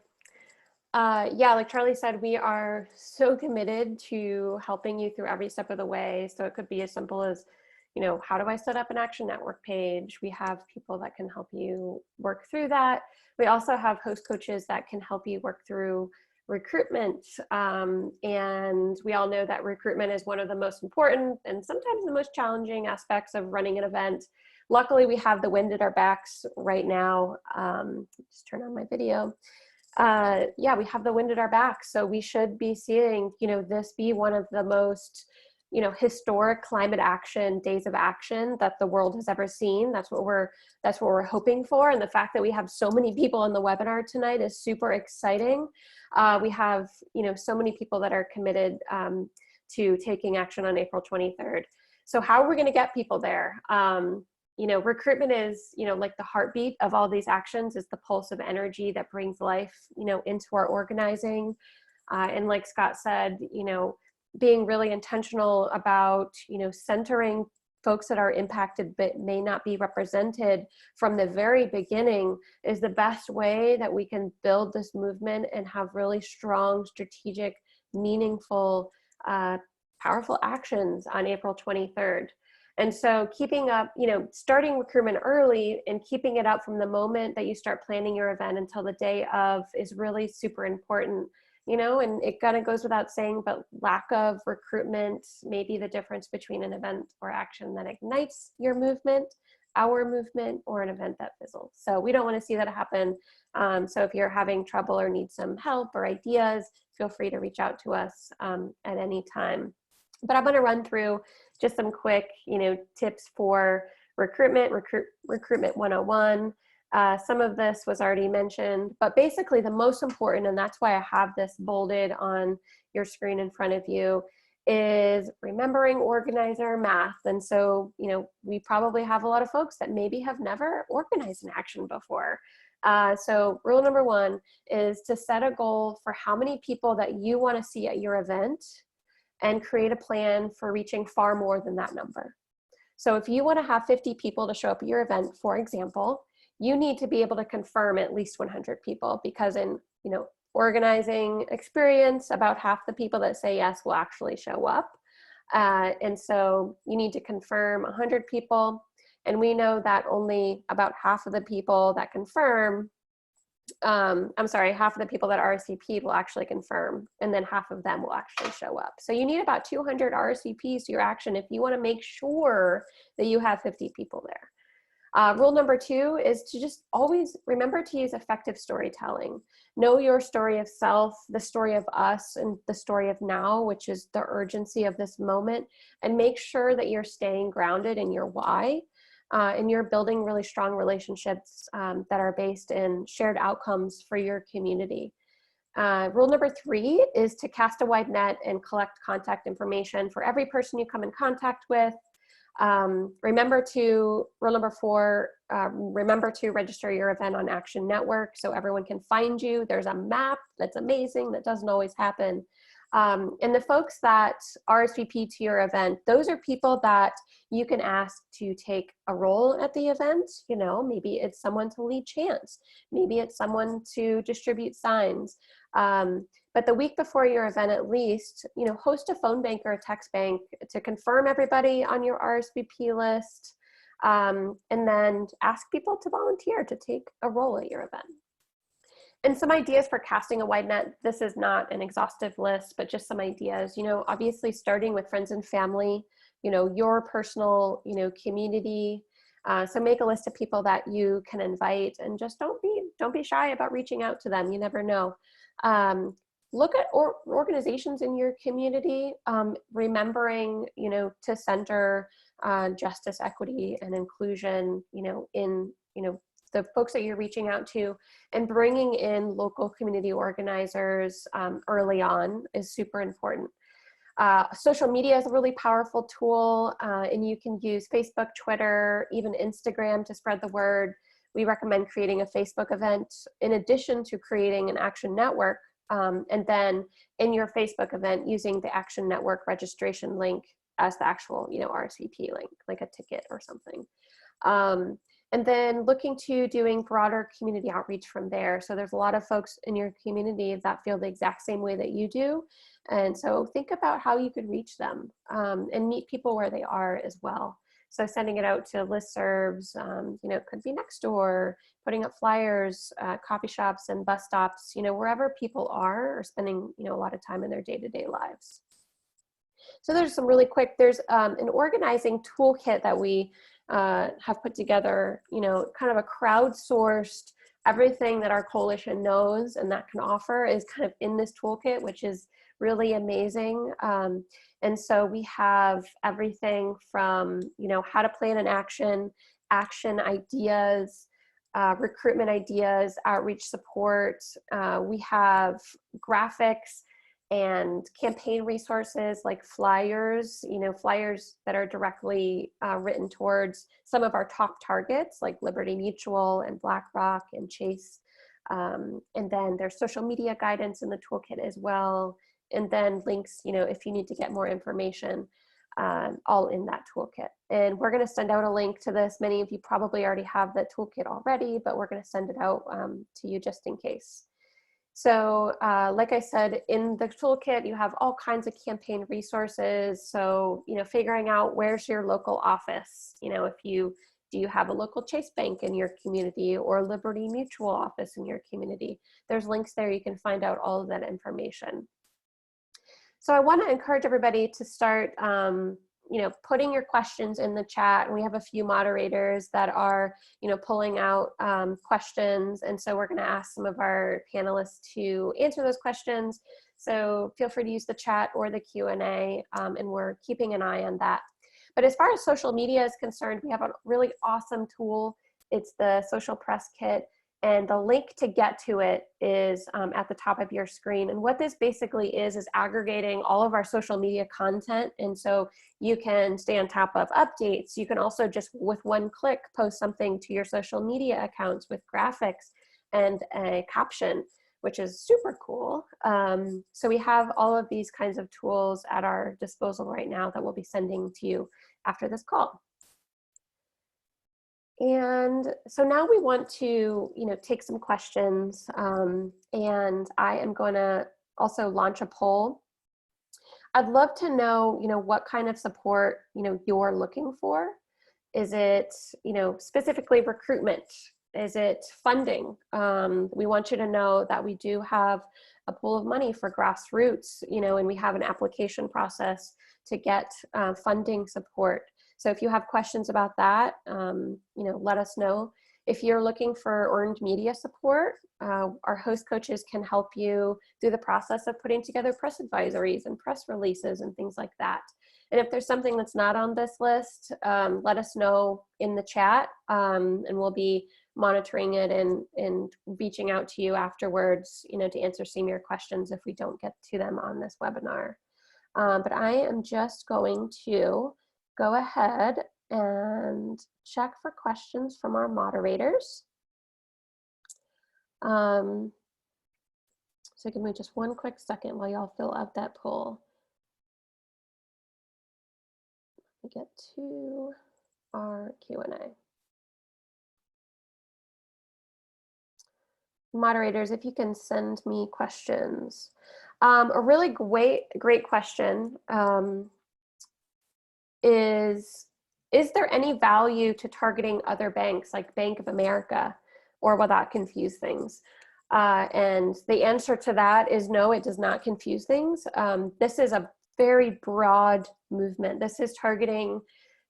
Yeah, like Charlie said, we are so committed to helping you through every step of the way. So it could be as simple as, you know, how do I set up an Action Network page? We have people that can help you work through that. We also have host coaches that can help you work through recruitment. And we all know that recruitment is one of the most important and sometimes the most challenging aspects of running an event. Luckily, we have the wind at our backs right now. Just turn on my video. Yeah, we have the wind at our back. So we should be seeing, you know, this be one of the most, you know, historic climate action days of action that the world has ever seen. That's what we're hoping for. And the fact that we have so many people on the webinar tonight is super exciting. We have, you know, so many people that are committed to taking action on April 23rd. So how are we going to get people there? You know, recruitment is, you know, like the heartbeat of all these actions, is the pulse of energy that brings life, you know, into our organizing. And like Scott said, you know, being really intentional about, you know, centering folks that are impacted but may not be represented from the very beginning is the best way that we can build this movement and have really strong, strategic, meaningful, powerful actions on April 23rd. And so keeping up, you know, starting recruitment early and keeping it up from the moment that you start planning your event until the day of is really super important, you know, and it kind of goes without saying, but lack of recruitment may be the difference between an event or action that ignites your movement, our movement, or an event that fizzles. So we don't want to see that happen. So if you're having trouble or need some help or ideas, feel free to reach out to us at any time. But I'm going to run through just some quick, you know, tips for recruitment, recruitment 101. Some of this was already mentioned, but basically the most important, and that's why I have this bolded on your screen in front of you, is remembering organizer math. And so, you know, we probably have a lot of folks that maybe have never organized an action before. So rule number one is to set a goal for how many people that you want to see at your event, and create a plan for reaching far more than that number. So if you want to have 50 people to show up at your event, for example, you need to be able to confirm at least 100 people, because in, you know, organizing experience, about half the people that say yes will actually show up. And so you need to confirm 100 people. And we know that only about half of the people that confirm, half of the people that RSVP will actually confirm, and then half of them will actually show up. So you need about 200 RSVPs to your action if you want to make sure that you have 50 people there. Rule number two is to just always remember to use effective storytelling. Know your story of self, the story of us, and the story of now, which is the urgency of this moment, and make sure that you're staying grounded in your why. And you're building really strong relationships that are based in shared outcomes for your community. Rule number three is to cast a wide net and collect contact information for every person you come in contact with. Rule number four, remember to register your event on Action Network so everyone can find you. There's a map that's amazing that doesn't always happen. And the folks that RSVP to your event, those are people that you can ask to take a role at the event. You know, maybe it's someone to lead chants. Maybe it's someone to distribute signs. But the week before your event, at least, you know, host a phone bank or a text bank to confirm everybody on your RSVP list. And then ask people to volunteer to take a role at your event. And some ideas for casting a wide net. This is not an exhaustive list, but just some ideas. You know, obviously starting with friends and family, you know, your personal, you know, community. So make a list of people that you can invite, and just don't be shy about reaching out to them. You never know. Look at organizations in your community, remembering, you know, to center justice, equity, and inclusion, in, the folks that you're reaching out to, and bringing in local community organizers early on is super important. Social media is a really powerful tool, and you can use Facebook, Twitter, even Instagram to spread the word. We recommend creating a Facebook event in addition to creating an Action Network, and then in your Facebook event using the Action Network registration link as the actual, RSVP link, like a ticket or something. And then looking to doing broader community outreach from there. So there's a lot of folks in your community that feel the exact same way that you do. And so think about how you could reach them, and meet people where they are as well. So sending it out to listservs, it could be next door, putting up flyers, coffee shops and bus stops, wherever people are spending, a lot of time in their day-to-day lives. So there's some really quick, there's an organizing toolkit that we have put together, kind of a crowdsourced, everything that our coalition knows and that can offer is kind of in this toolkit, which is really amazing. And so we have everything from, how to plan an action ideas, recruitment ideas, outreach support. We have graphics and campaign resources like flyers, flyers that are directly written towards some of our top targets like Liberty Mutual and BlackRock and Chase. And then there's social media guidance in the toolkit as well. And then links, if you need to get more information, all in that toolkit. And we're going to send out a link to this. Many of you probably already have the toolkit already, but we're going to send it out to you just in case. So like I said, in the toolkit, you have all kinds of campaign resources. So, figuring out where's your local office, do you have a local Chase Bank in your community or Liberty Mutual office in your community? There's links there. You can find out all of that information. So I want to encourage everybody to start, putting your questions in the chat. And we have a few moderators that are, pulling out questions. And so we're going to ask some of our panelists to answer those questions. So feel free to use the chat or the Q&A, and we're keeping an eye on that. But as far as social media is concerned, we have a really awesome tool. It's the Social Press Kit. And the link to get to it is at the top of your screen. And what this basically is aggregating all of our social media content. And so you can stay on top of updates. You can also just with one click post something to your social media accounts with graphics and a caption, which is super cool. So we have all of these kinds of tools at our disposal right now that we'll be sending to you after this call. And so now we want to, take some questions, and I am going to also launch a poll. I'd love to know, what kind of support, you're looking for. Is it, specifically recruitment? Is it funding? We want you to know that we do have a pool of money for grassroots, and we have an application process to get funding support. So if you have questions about that, let us know. If you're looking for earned media support, our host coaches can help you through the process of putting together press advisories and press releases and things like that. And if there's something that's not on this list, let us know in the chat, and we'll be monitoring it and reaching out to you afterwards, to answer some of your questions if we don't get to them on this webinar. But I am just going to go ahead and check for questions from our moderators. So give me just one quick second while y'all fill out that poll. Let me get to our Q&A. Moderators, if you can send me questions. A really great question. Is there any value to targeting other banks like Bank of America, or will that confuse things? And the answer to that is no, it does not confuse things. This is a very broad movement. This is targeting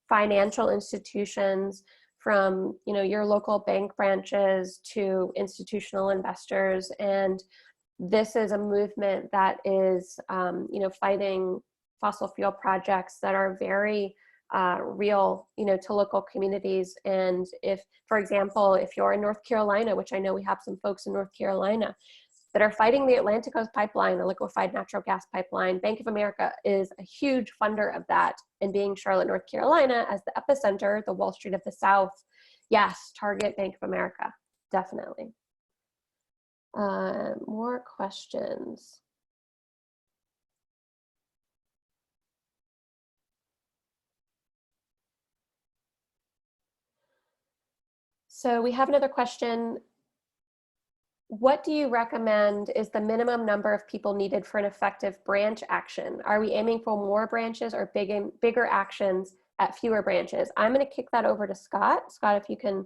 financial institutions from your local bank branches to institutional investors. And this is a movement that is fighting fossil fuel projects that are very real, to local communities. And if, for example, if you're in North Carolina, which I know we have some folks in North Carolina that are fighting the Atlantic Coast Pipeline, the liquefied natural gas pipeline, Bank of America is a huge funder of that. And being Charlotte, North Carolina as the epicenter, the Wall Street of the South, yes, target Bank of America, definitely. More questions. So we have another question. What do you recommend is the minimum number of people needed for an effective branch action? Are we aiming for more branches or bigger actions at fewer branches? I'm going to kick that over to Scott. Scott, if you can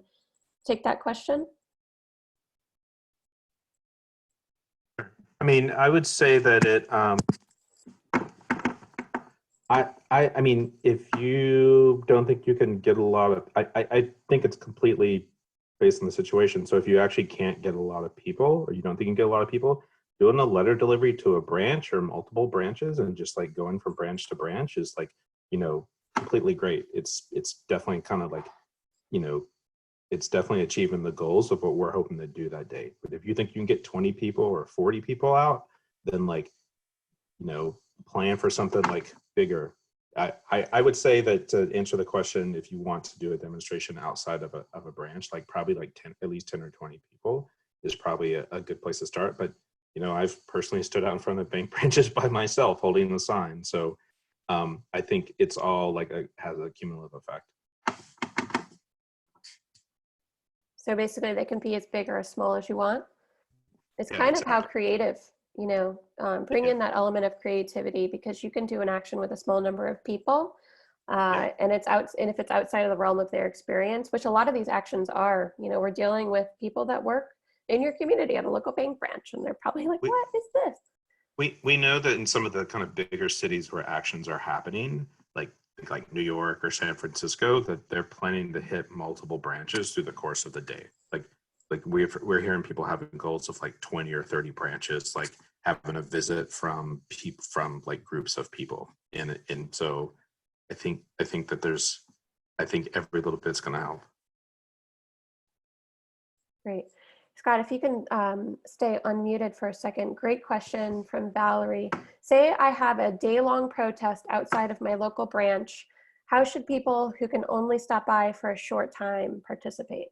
take that question. I mean, I would say that it, I mean, if you don't think you can get a lot of, I think it's completely based on the situation. So if you actually can't get a lot of people, or you don't think you can get a lot of people, doing a letter delivery to a branch or multiple branches and just like going from branch to branch is like, completely great. It's definitely kind of like, it's definitely achieving the goals of what we're hoping to do that day. But if you think you can get 20 people or 40 people out, then like, plan for something like bigger. I would say that to answer the question, if you want to do a demonstration outside of a branch, like probably like 10, at least 10 or 20 people is probably a good place to start. But, I've personally stood out in front of bank branches by myself holding the sign. So I think it's all like has a cumulative effect. So basically they can be as big or as small as you want. It's Yeah, kind of how exactly. creative, bring in that element of creativity, because you can do an action with a small number of people. And if it's outside of the realm of their experience, which a lot of these actions are, we're dealing with people that work in your community at a local bank branch, and they're probably like, what is this? We know that in some of the kind of bigger cities where actions are happening, like New York or San Francisco, that they're planning to hit multiple branches through the course of the day. Like we're hearing people having goals of like 20 or 30 branches, like having a visit from people from like groups of people. And so I think that I think every little bit's going to help. Great. Scott, if you can stay unmuted for a second. Great question from Valerie. Say I have a day-long protest outside of my local branch. How should people who can only stop by for a short time participate?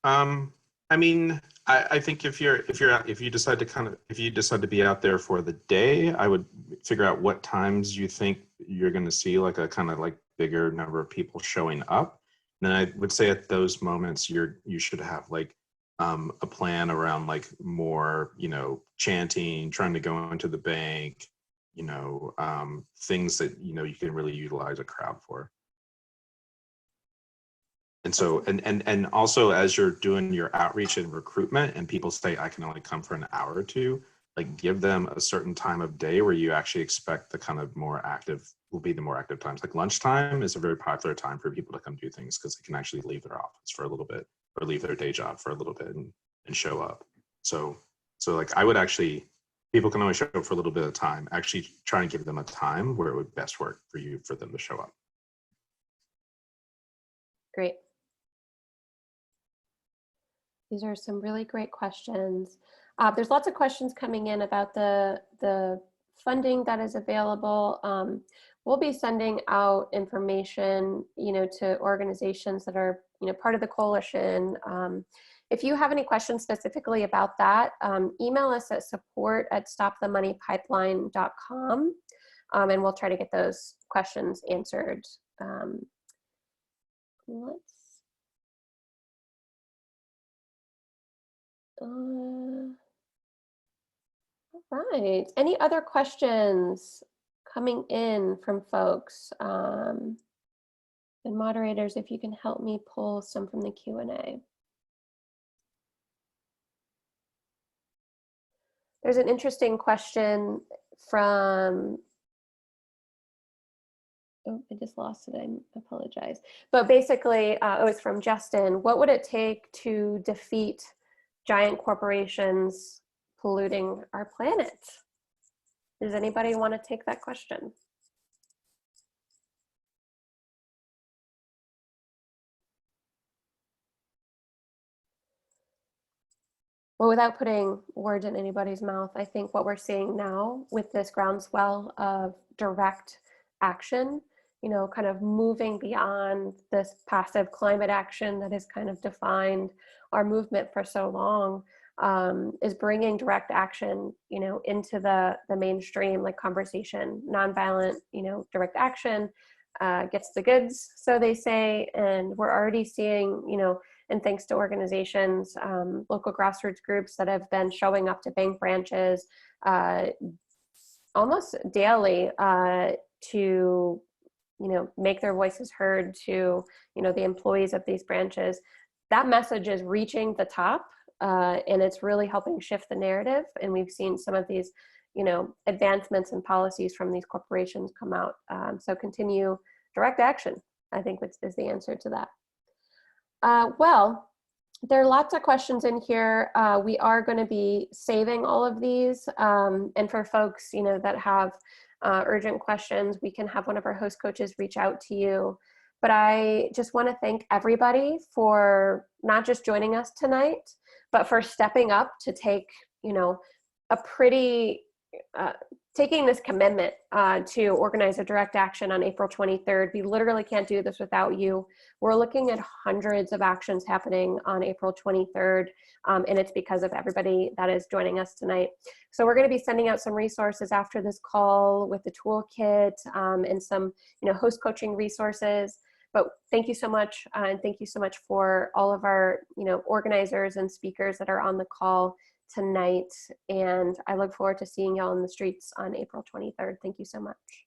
I mean, I think if you decide to be out there for the day, I would figure out what times you think you're going to see like a kind of like bigger number of people showing up. And then I would say at those moments you should have like a plan around like more, chanting, trying to go into the bank, things that you can really utilize a crowd for. And so, and also as you're doing your outreach and recruitment and people say, I can only come for an hour or two, like give them a certain time of day where you actually expect the kind of more active will be the more active times. Like lunchtime is a very popular time for people to come do things because they can actually leave their office for a little bit or leave their day job for a little bit and show up. So like I would actually, people can only show up for a little bit of time, actually try and give them a time where it would best work for them to show up. Great. These are some really great questions. There's lots of questions coming in about the funding that is available. We'll be sending out information, to organizations that are, part of the coalition. If you have any questions specifically about that, email us at support@stopthemoneypipeline.com, and we'll try to get those questions answered. All right. Any other questions coming in from folks? And moderators, if you can help me pull some from the Q&A. There's an interesting question from, oh, I just lost it, I apologize. But basically, it was from Justin. What would it take to defeat giant corporations polluting our planet? Does anybody want to take that question? Well, without putting words in anybody's mouth, I think what we're seeing now with this groundswell of direct action, you know, kind of moving beyond this passive climate action that has kind of defined our movement for so long, is bringing direct action, you know, into the mainstream, like conversation, nonviolent, you know, direct action gets the goods, so they say, and we're already seeing, you know, and thanks to organizations, local grassroots groups that have been showing up to bank branches almost daily to, you know, make their voices heard to, you know, the employees of these branches. That message is reaching the top, and it's really helping shift the narrative. And we've seen some of these, you know, advancements and policies from these corporations come out. So continue direct action, I think, is the answer to that. Well, there are lots of questions in here. We are going to be saving all of these. And for folks, you know, that have urgent questions, we can have one of our host coaches reach out to you. But I just want to thank everybody for not just joining us tonight, but for stepping up to take, you know, a pretty, taking this commitment to organize a direct action on April 23rd. We literally can't do this without you. We're looking at hundreds of actions happening on April 23rd, and it's because of everybody that is joining us tonight. So we're going to be sending out some resources after this call with the toolkit and some, you know, host coaching resources. But thank you so much, and thank you so much for all of our, you know, organizers and speakers that are on the call tonight. And I look forward to seeing y'all in the streets on April 23rd. Thank you so much.